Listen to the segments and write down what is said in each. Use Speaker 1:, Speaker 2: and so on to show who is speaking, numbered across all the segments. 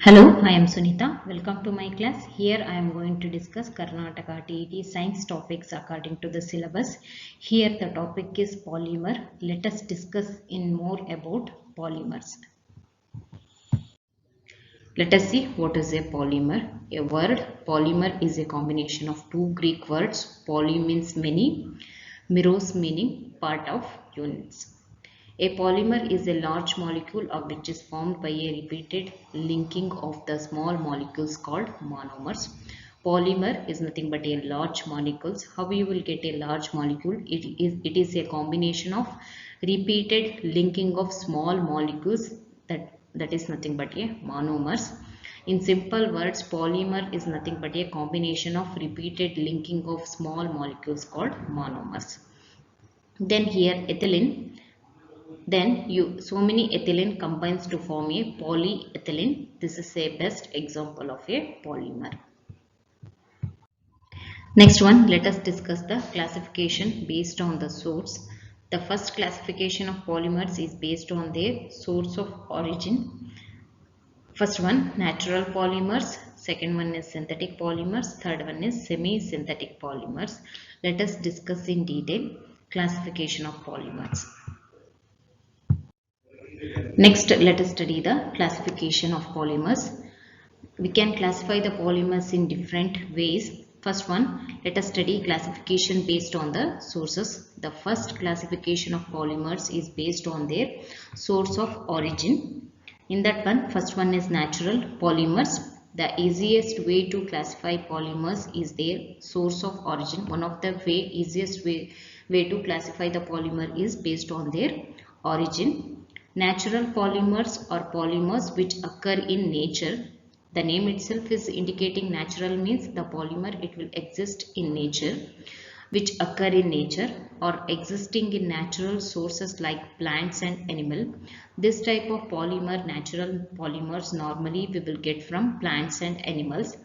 Speaker 1: Hello, I am Sunita. Welcome to my class. Here I am going to discuss Karnataka TET science topics according to the syllabus. Here the topic is polymer. Let us discuss in more about polymers. Let us see what is a polymer. A word polymer is a combination of two Greek words. Poly means many, meros meaning part of units. A polymer is a large molecule of which is formed by a repeated linking of the small molecules called monomers. Polymer is nothing but a large molecules. How you will get a large molecule? It is a combination of repeated linking of small molecules that is nothing but a monomers. In simple words, polymer is nothing but a combination of repeated linking of small molecules called monomers. Then here ethylene. Then so many ethylene combines to form a polyethylene. This is a best example of a polymer. Next one, let us discuss the classification based on the source. The first classification of polymers is based on their source of origin. First one, natural polymers. Second one is synthetic polymers. Third one is semi-synthetic polymers. Let us discuss in detail classification of polymers. Next, let us study the classification of polymers. We can classify the polymers in different ways. First one, let us study classification based on the sources. The first classification of polymers is based on their source of origin. In that one, first one is natural polymers. The easiest way to classify polymers is their source of origin. One of the easiest way to classify the polymer is based on their origin. Natural polymers are polymers which occur in nature. The name itself is indicating natural means the polymer it will exist in nature, which occur in nature or existing in natural sources like plants and animal. This type of polymer, natural polymers, normally we will get from plants and animals.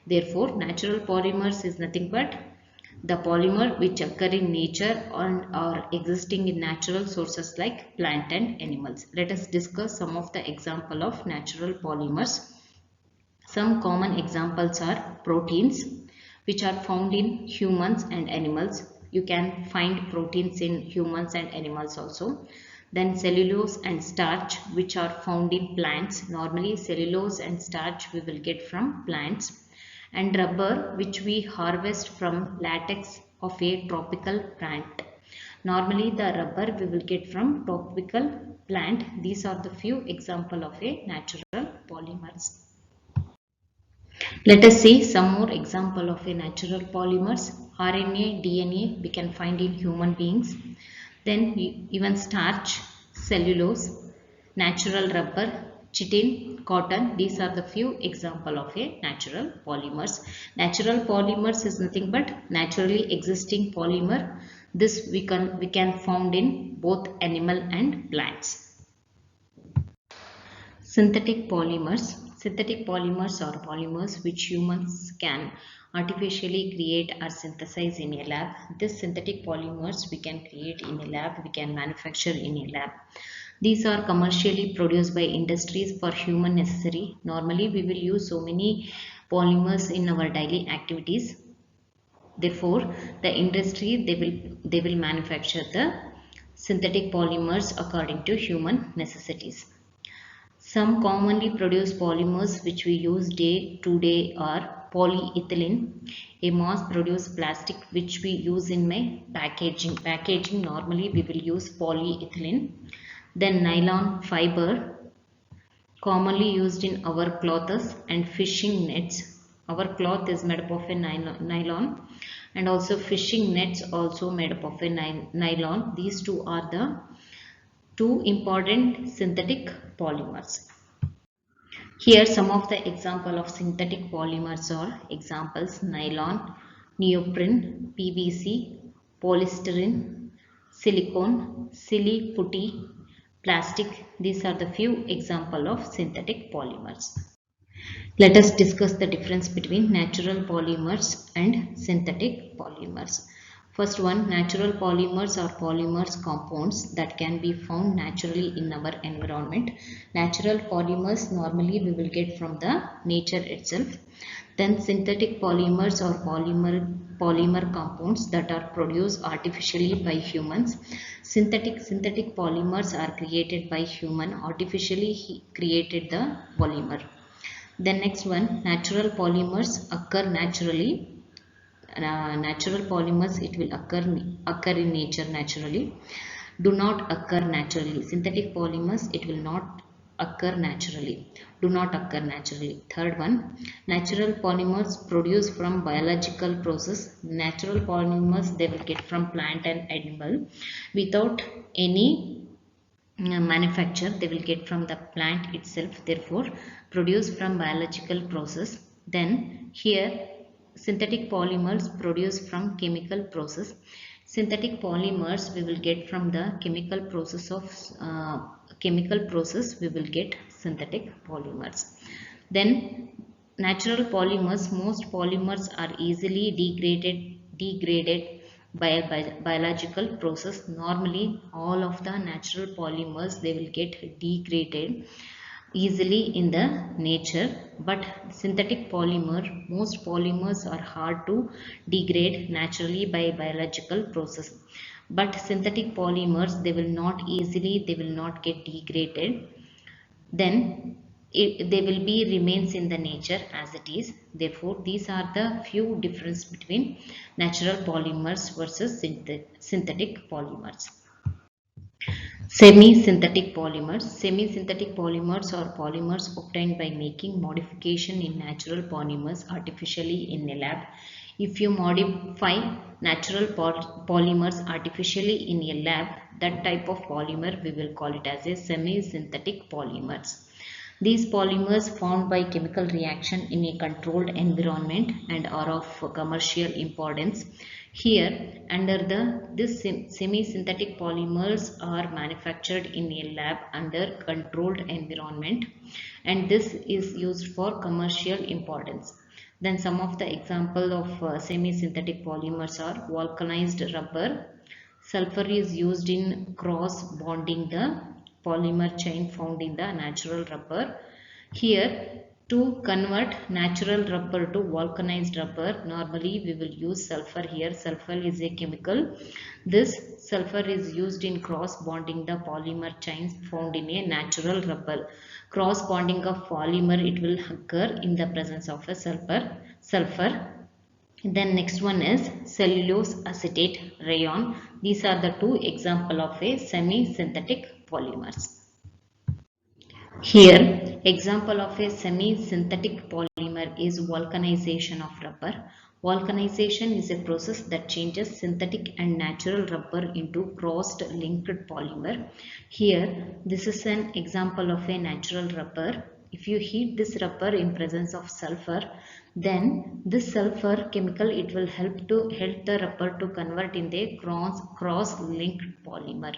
Speaker 1: Therefore, natural polymers is nothing but the polymer which occur in nature or existing in natural sources like plant and animals. Let us discuss some of the example of natural polymers. Some common examples are proteins which are found in humans and animals. You can find proteins in humans and animals also. Then cellulose and starch which are found in plants. Normally cellulose and starch we will get from plants. And rubber which we harvest from latex of a tropical plant. Normally the rubber we will get from tropical plant. These are the few examples of a natural polymers. Let us see some more example of a natural polymers. RNA, DNA we can find in human beings. Then even starch, cellulose, natural rubber, chitin, cotton. These are the few example of a natural polymers. Natural polymers is nothing but naturally existing polymer. This we can found in both animal and plants. Synthetic polymers. Synthetic polymers are polymers which humans can artificially create or synthesize in a lab. This synthetic polymers we can create in a lab, we can manufacture in a lab. These are commercially produced by industries for human necessary. Normally we will use so many polymers in our daily activities. Therefore, the industry they will manufacture the synthetic polymers according to human necessities. Some commonly produced polymers which we use day to day are polyethylene, a mass-produced plastic which we use in my packaging. Packaging normally we will use polyethylene. Then nylon fiber, commonly used in our clothes and fishing nets. Our cloth is made up of a nylon and also fishing nets also made up of a nylon. These two are the two important synthetic polymers. Here some of the example of synthetic polymers are examples nylon, neoprene, PVC, polystyrene, silicone, silly-putty, plastic. These are the few example of synthetic polymers. Let us discuss the difference between natural polymers and synthetic polymers. First one, natural polymers are polymers compounds that can be found naturally in our environment. Natural polymers normally we will get from the nature itself. Then synthetic polymers or polymer compounds that are produced artificially by humans. Synthetic polymers are created by human, artificially created the polymer. Then next one, natural polymers occur naturally. Natural polymers, it will occur in nature naturally, do not occur naturally. Synthetic polymers, it will not occur naturally, do not occur naturally. Third one, natural polymers produced from biological process. Natural polymers, they will get from plant and animal without any manufacture, they will get from the plant itself, therefore produced from biological process. Then here, synthetic polymers produced from chemical process. Synthetic polymers we will get from the chemical process, we will get synthetic polymers. Then natural polymers, most polymers are easily degraded by a biological process. Normally all of the natural polymers, they will get degraded easily in the nature, but synthetic polymer, most polymers are hard to degrade naturally by biological process. But synthetic polymers, they will not easily, they will not get degraded. Then they will be remains in the nature as it is. Therefore these are the few difference between natural polymers versus synthetic polymers. Semi-synthetic polymers. Semi-synthetic polymers are polymers obtained by making modification in natural polymers artificially in a lab. If you modify natural polymers artificially in a lab, that type of polymer we will call it as a semi-synthetic polymers. These polymers formed by chemical reaction in a controlled environment and are of commercial importance. Here, under this semi-synthetic polymers are manufactured in a lab under controlled environment, and this is used for commercial importance. Then some of the example of semi-synthetic polymers are vulcanized rubber. Sulfur is used in cross bonding the polymer chain found in the natural rubber. Here, to convert natural rubber to vulcanized rubber, normally we will use sulfur here. Sulfur is a chemical. This sulfur is used in cross bonding the polymer chains found in a natural rubber. Cross bonding of polymer, it will occur in the presence of a sulfur. Then next one is cellulose acetate rayon. These are the two example of a semi-synthetic polymers. Here, example of a semi-synthetic polymer is vulcanization of rubber. Vulcanization is a process that changes synthetic and natural rubber into crossed linked polymer. Here, this is an example of a natural rubber. If you heat this rubber in presence of sulfur, then this sulfur chemical, it will help the rubber to convert in a cross linked polymer.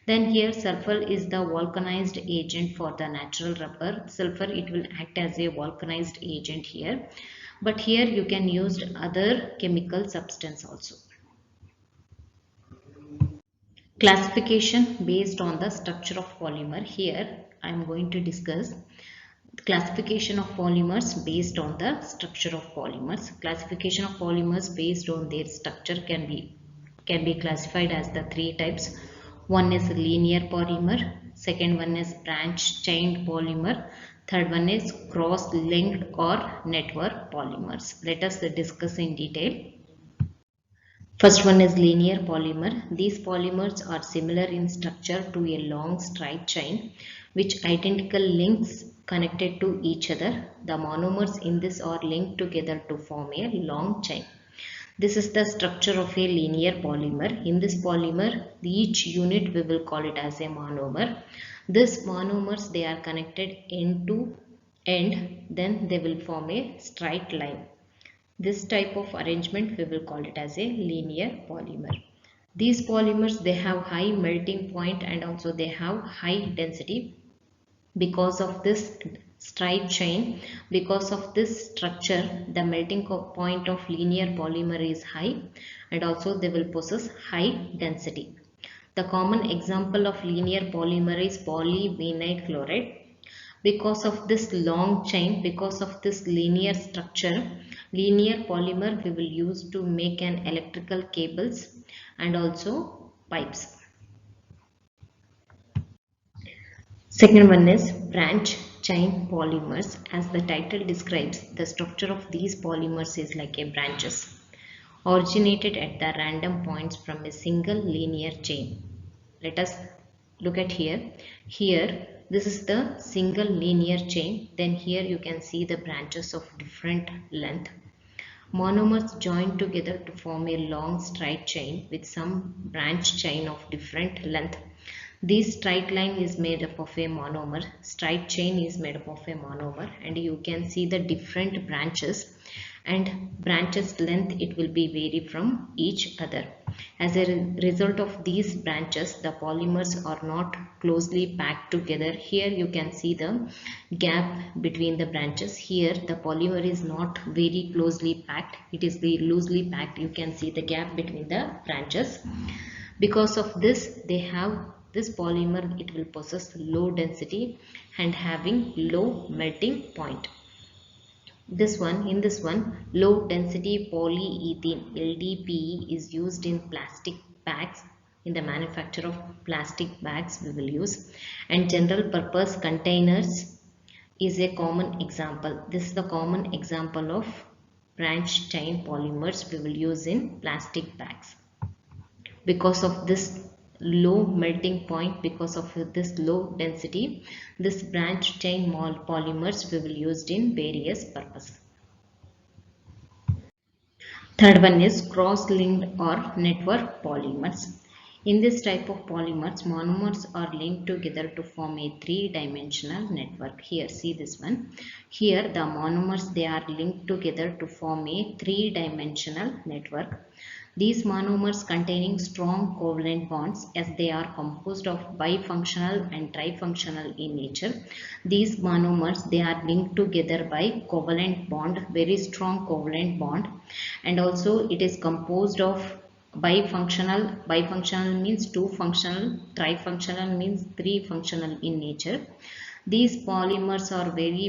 Speaker 1: Then here sulfur is the vulcanized agent for the natural rubber. Sulfur, it will act as a vulcanized agent here. But here you can use other chemical substance also. Classification based on the structure of polymer. Here I am going to discuss classification of polymers based on the structure of polymers. Classification of polymers based on their structure can be classified as the three types. One is linear polymer, second one is branch chained polymer, third one is cross linked or network polymers. Let us discuss in detail. First one is linear polymer. These polymers are similar in structure to a long straight chain which identical links connected to each other. The monomers in this are linked together to form a long chain. This is the structure of a linear polymer. In this polymer, each unit we will call it as a monomer. These monomers, they are connected end to end, then they will form a straight line. This type of arrangement we will call it as a linear polymer. These polymers, they have high melting point and also they have high density. Because of this straight chain. Because of this structure, the melting point of linear polymer is high, and also they will possess high density. The common example of linear polymer is polyvinyl chloride. Because of this long chain, because of this linear structure, linear polymer we will use to make an electrical cables and also pipes. Second one is branch chain polymers. As the title describes, the structure of these polymers is like a branches, originated at the random points from a single linear chain. Let us look at here. Here, this is the single linear chain. Then here you can see the branches of different length. Monomers join together to form a long straight chain with some branch chain of different length. This straight line is made up of a monomer, straight chain is made up of a monomer, and you can see the different branches, and branches length it will be vary from each other. As a result of these branches, the polymers are not closely packed together. Here you can see the gap between the branches. Here the polymer is not very closely packed, it is very loosely packed. You can see the gap between the branches. Because of this, they have this polymer, it will possess low density and having low melting point. In this one, low density polyethylene LDPE is used in plastic bags. In the manufacture of plastic bags we will use, and general purpose containers is a common example. This is the common example of branch chain polymers we will use in plastic bags. Because of this low melting point, because of this low density, this branch chain polymers we will use in various purposes. Third one is cross-linked or network polymers. In this type of polymers, monomers are linked together to form a three-dimensional network. Here, see this one. Here, the monomers, they are linked together to form a three-dimensional network. These monomers containing strong covalent bonds, as they are composed of bifunctional and trifunctional in nature. These monomers, they are linked together by covalent bond, very strong covalent bond, and also it is composed of bifunctional means two functional, trifunctional means three functional in nature. These polymers are very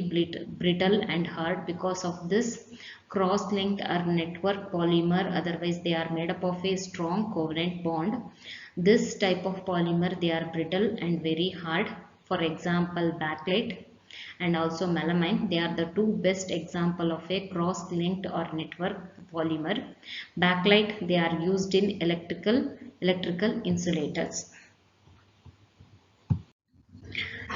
Speaker 1: brittle and hard. Because of this, cross-linked or network polymer, otherwise they are made up of a strong covalent bond. This type of polymer, they are brittle and very hard. For example, bakelite and also melamine, they are the two best example of a cross-linked or network polymer. Bakelite, they are used in electrical insulators.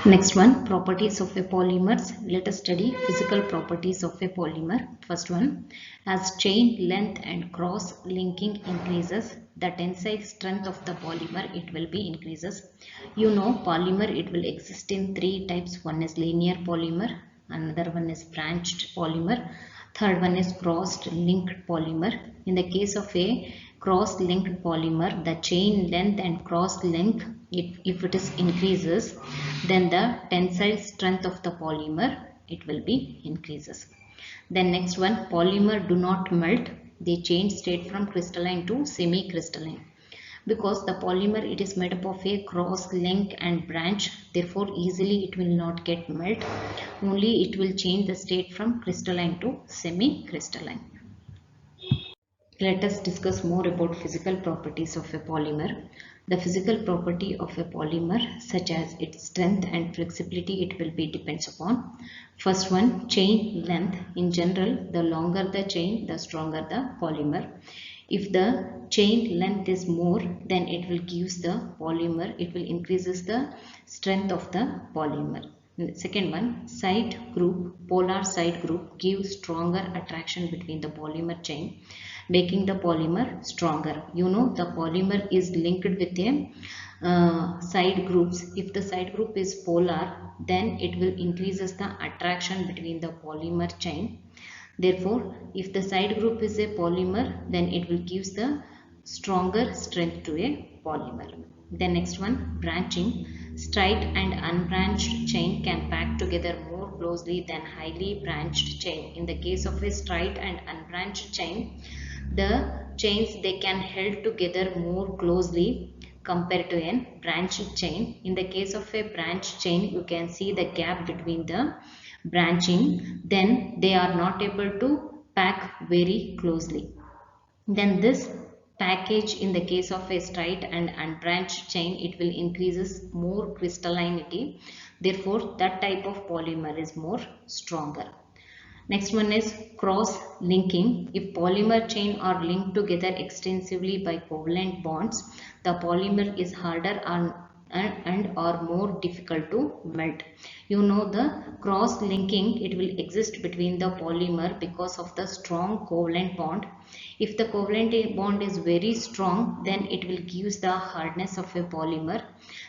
Speaker 1: Next one, properties of a polymers. Let us study physical properties of a polymer. First one, as chain length and cross linking increases, the tensile strength of the polymer it will be increases. You know, polymer it will exist in three types. One is linear polymer, another one is branched polymer, third one is cross linked polymer. In the case of a cross linked polymer, the chain length and cross length, if it is increases, then the tensile strength of the polymer it will be increases. Then next one, polymer do not melt, they change state from crystalline to semi-crystalline. Because the polymer it is made up of a cross link and branch, therefore easily it will not get melt, only it will change the state from crystalline to semi-crystalline. Let us discuss more about physical properties of a polymer. The physical property of a polymer, such as its strength and flexibility, it will be depends upon. First one, chain length. In general, the longer the chain, the stronger the polymer. If the chain length is more, then it will gives the polymer, it will increases the strength of the polymer. Second one, side group, polar side group gives stronger attraction between the polymer chain, making the polymer stronger. You know, the polymer is linked with a side groups. If the side group is polar, then it will increases the attraction between the polymer chain. Therefore, if the side group is a polymer, then it will gives the stronger strength to a polymer. The next one, branching. Straight and unbranched chain can pack together more closely than highly branched chain. In the case of a straight and unbranched chain, the chains they can held together more closely compared to a branched chain. In the case of a branched chain, you can see the gap between the branching, then they are not able to pack very closely. Then this package, in the case of a straight and unbranched chain, it will increases more crystallinity. Therefore, that type of polymer is more stronger. Next one is cross linking. If polymer chain are linked together extensively by covalent bonds, the polymer is harder and are more difficult to melt. You know the cross linking, it will exist between the polymer because of the strong covalent bond. If the covalent bond is very strong, then it will give the hardness of a polymer.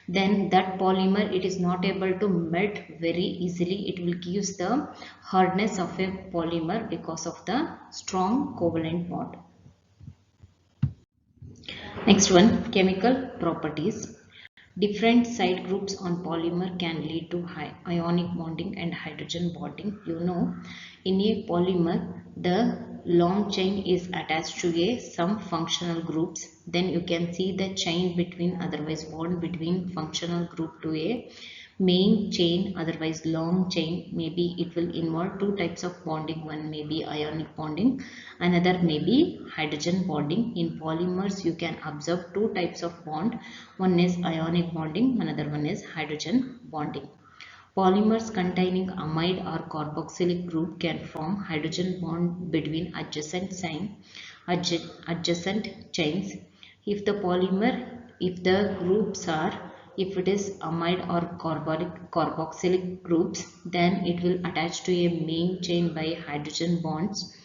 Speaker 1: Then that polymer, it is not able to melt very easily. It will give the hardness of a polymer because of the strong covalent bond. Next one, chemical properties. Different side groups on polymer can lead to ionic bonding and hydrogen bonding. You know, in a polymer, the long chain is attached to some functional groups. Then you can see the chain between, otherwise bond between functional group to a main chain, otherwise long chain. Maybe it will involve two types of bonding. One may be ionic bonding, another may be hydrogen bonding. In polymers, you can observe two types of bond. One is ionic bonding, another one is hydrogen bonding. Polymers containing amide or carboxylic group can form hydrogen bond between adjacent chains. If the polymer, if the groups are, if it is amide or carboxylic groups, then it will attach to a main chain by hydrogen bonds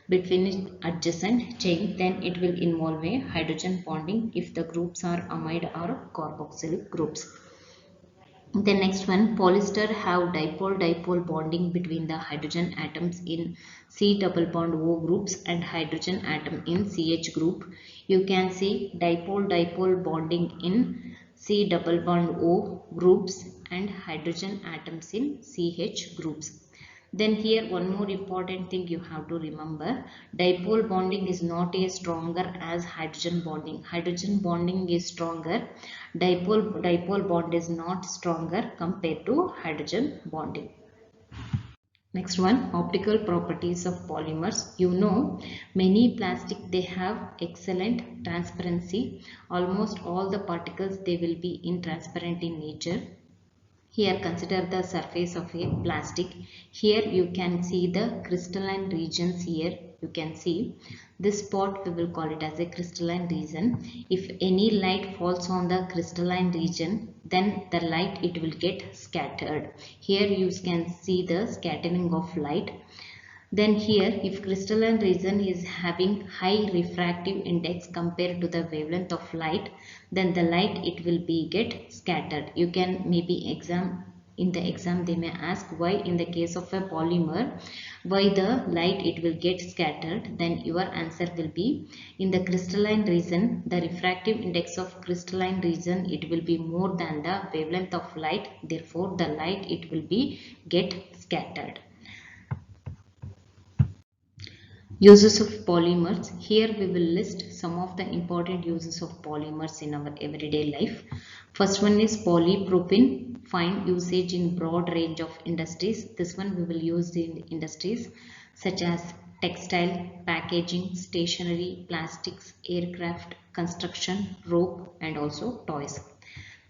Speaker 1: between adjacent chain. Then it will involve a hydrogen bonding if the groups are amide or carboxylic groups. The next one, polyester have dipole-dipole bonding between the hydrogen atoms in C double bond O groups and hydrogen atom in CH group. You can see dipole-dipole bonding in C double bond O groups and hydrogen atoms in CH groups. Then here one more important thing you have to remember, dipole bonding is not as stronger as hydrogen bonding. Hydrogen bonding is stronger, dipole bond is not stronger compared to hydrogen bonding. Next one, optical properties of polymers. You know, many plastic they have excellent transparency. Almost all the particles they will be intransparent in nature. Here consider the surface of a plastic. Here you can see the crystalline regions. Here you can see this spot, we will call it as a crystalline region. If any light falls on the crystalline region, then the light it will get scattered. Here you can see the scattering of light. Then here, if crystalline region is having high refractive index compared to the wavelength of light, then the light it will be get scattered. You can maybe in the exam they may ask why in the case of a polymer, why the light it will get scattered. Then your answer will be, in the crystalline region, the refractive index of crystalline region it will be more than the wavelength of light. Therefore, the light it will be get scattered. Uses of polymers. Here we will list some of the important uses of polymers in our everyday life. First one is polypropylene, find usage in broad range of industries. This one we will use in industries such as textile, packaging, stationery, plastics, aircraft, construction, rope and also toys.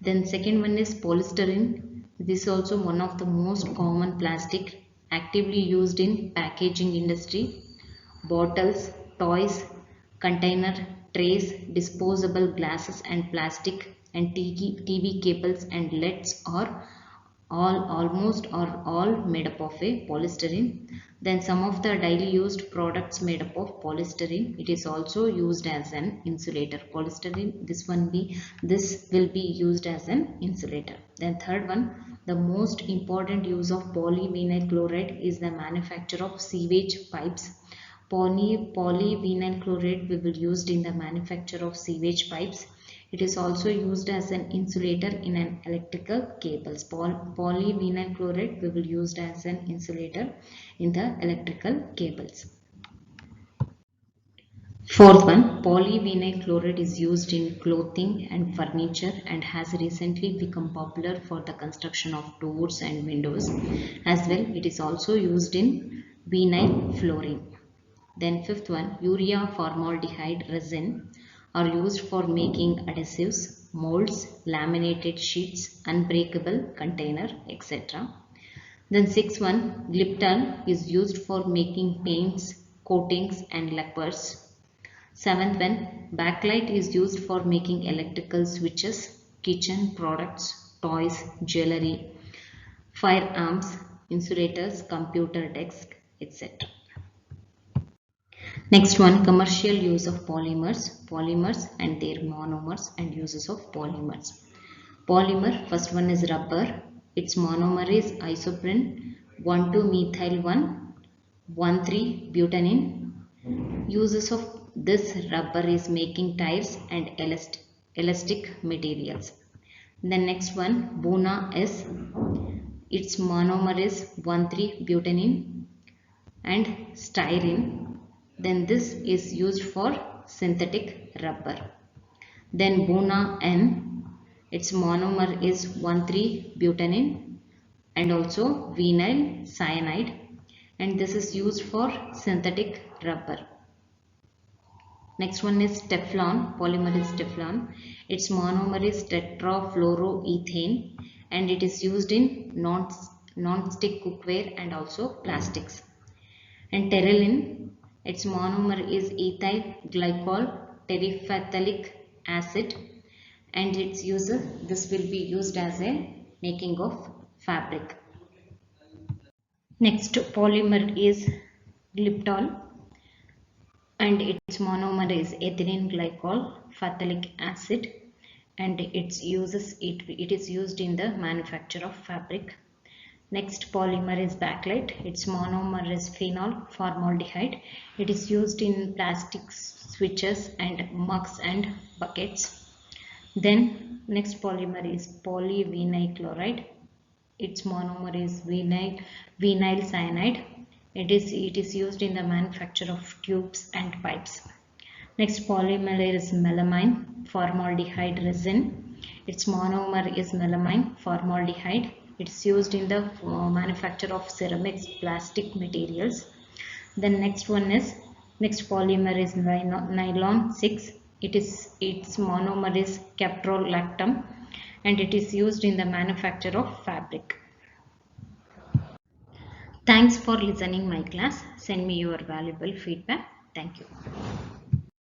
Speaker 1: Then second one is polystyrene. This is also one of the most common plastic actively used in packaging industry. Bottles, toys, container, trays, disposable glasses and plastic and TV cables and LEDs are almost or all made up of a polystyrene. Then some of the daily used products made up of polystyrene. It is also used as an insulator. Polystyrene, this will be used as an insulator. Then third one, the most important use of polyvinyl chloride is the manufacture of sewage pipes. Polyvinyl chloride we will used in the manufacture of sewage pipes. It is also used as an insulator in an electrical cables. Polyvinyl chloride we will use as an insulator in the electrical cables. Fourth one, polyvinyl chloride is used in clothing and furniture and has recently become popular for the construction of doors and windows. As well, it is also used in vinyl flooring. Then fifth one, urea formaldehyde resin are used for making adhesives, molds, laminated sheets, unbreakable container, etc. Then sixth one, glyptal is used for making paints, coatings and lacquers. Seventh one, backlight is used for making electrical switches, kitchen products, toys, jewelry, firearms, insulators, computer desk, etc. Next one, commercial use of polymers and their monomers and uses of polymers. Polymer, first one is rubber. Its monomer is isoprene 1,2-methyl 1,3-butane. Uses of this rubber is making tires and elastic materials. The next one, Buna is, its monomer is 1,3-butane and styrene. Then this is used for synthetic rubber. Then Buna N, its monomer is 1,3-butane and also vinyl cyanide, and this is used for synthetic rubber. Next one is Teflon. Polymer is Teflon. Its monomer is tetrafluoroethane and it is used in non-stick cookware and also plastics. And Terylene, its monomer is ethyl glycol terephthalic acid and its user, this will be used as a making of fabric. Next polymer is glyptol and its monomer is ethylene glycol phthalic acid and it is used in the manufacture of fabric. Next polymer is backlight. Its monomer is phenol formaldehyde. It is used in plastic switches and mugs and buckets. Then next polymer is polyvinyl chloride. Its monomer is vinyl cyanide. It is used in the manufacture of tubes and pipes. Next polymer is melamine formaldehyde resin. Its monomer is melamine formaldehyde. It is used in the manufacture of ceramics, plastic materials. Then next polymer is nylon 6. Its monomer is caprolactam and it is used in the manufacture of fabric. Thanks for listening my class. Send me your valuable feedback. Thank you.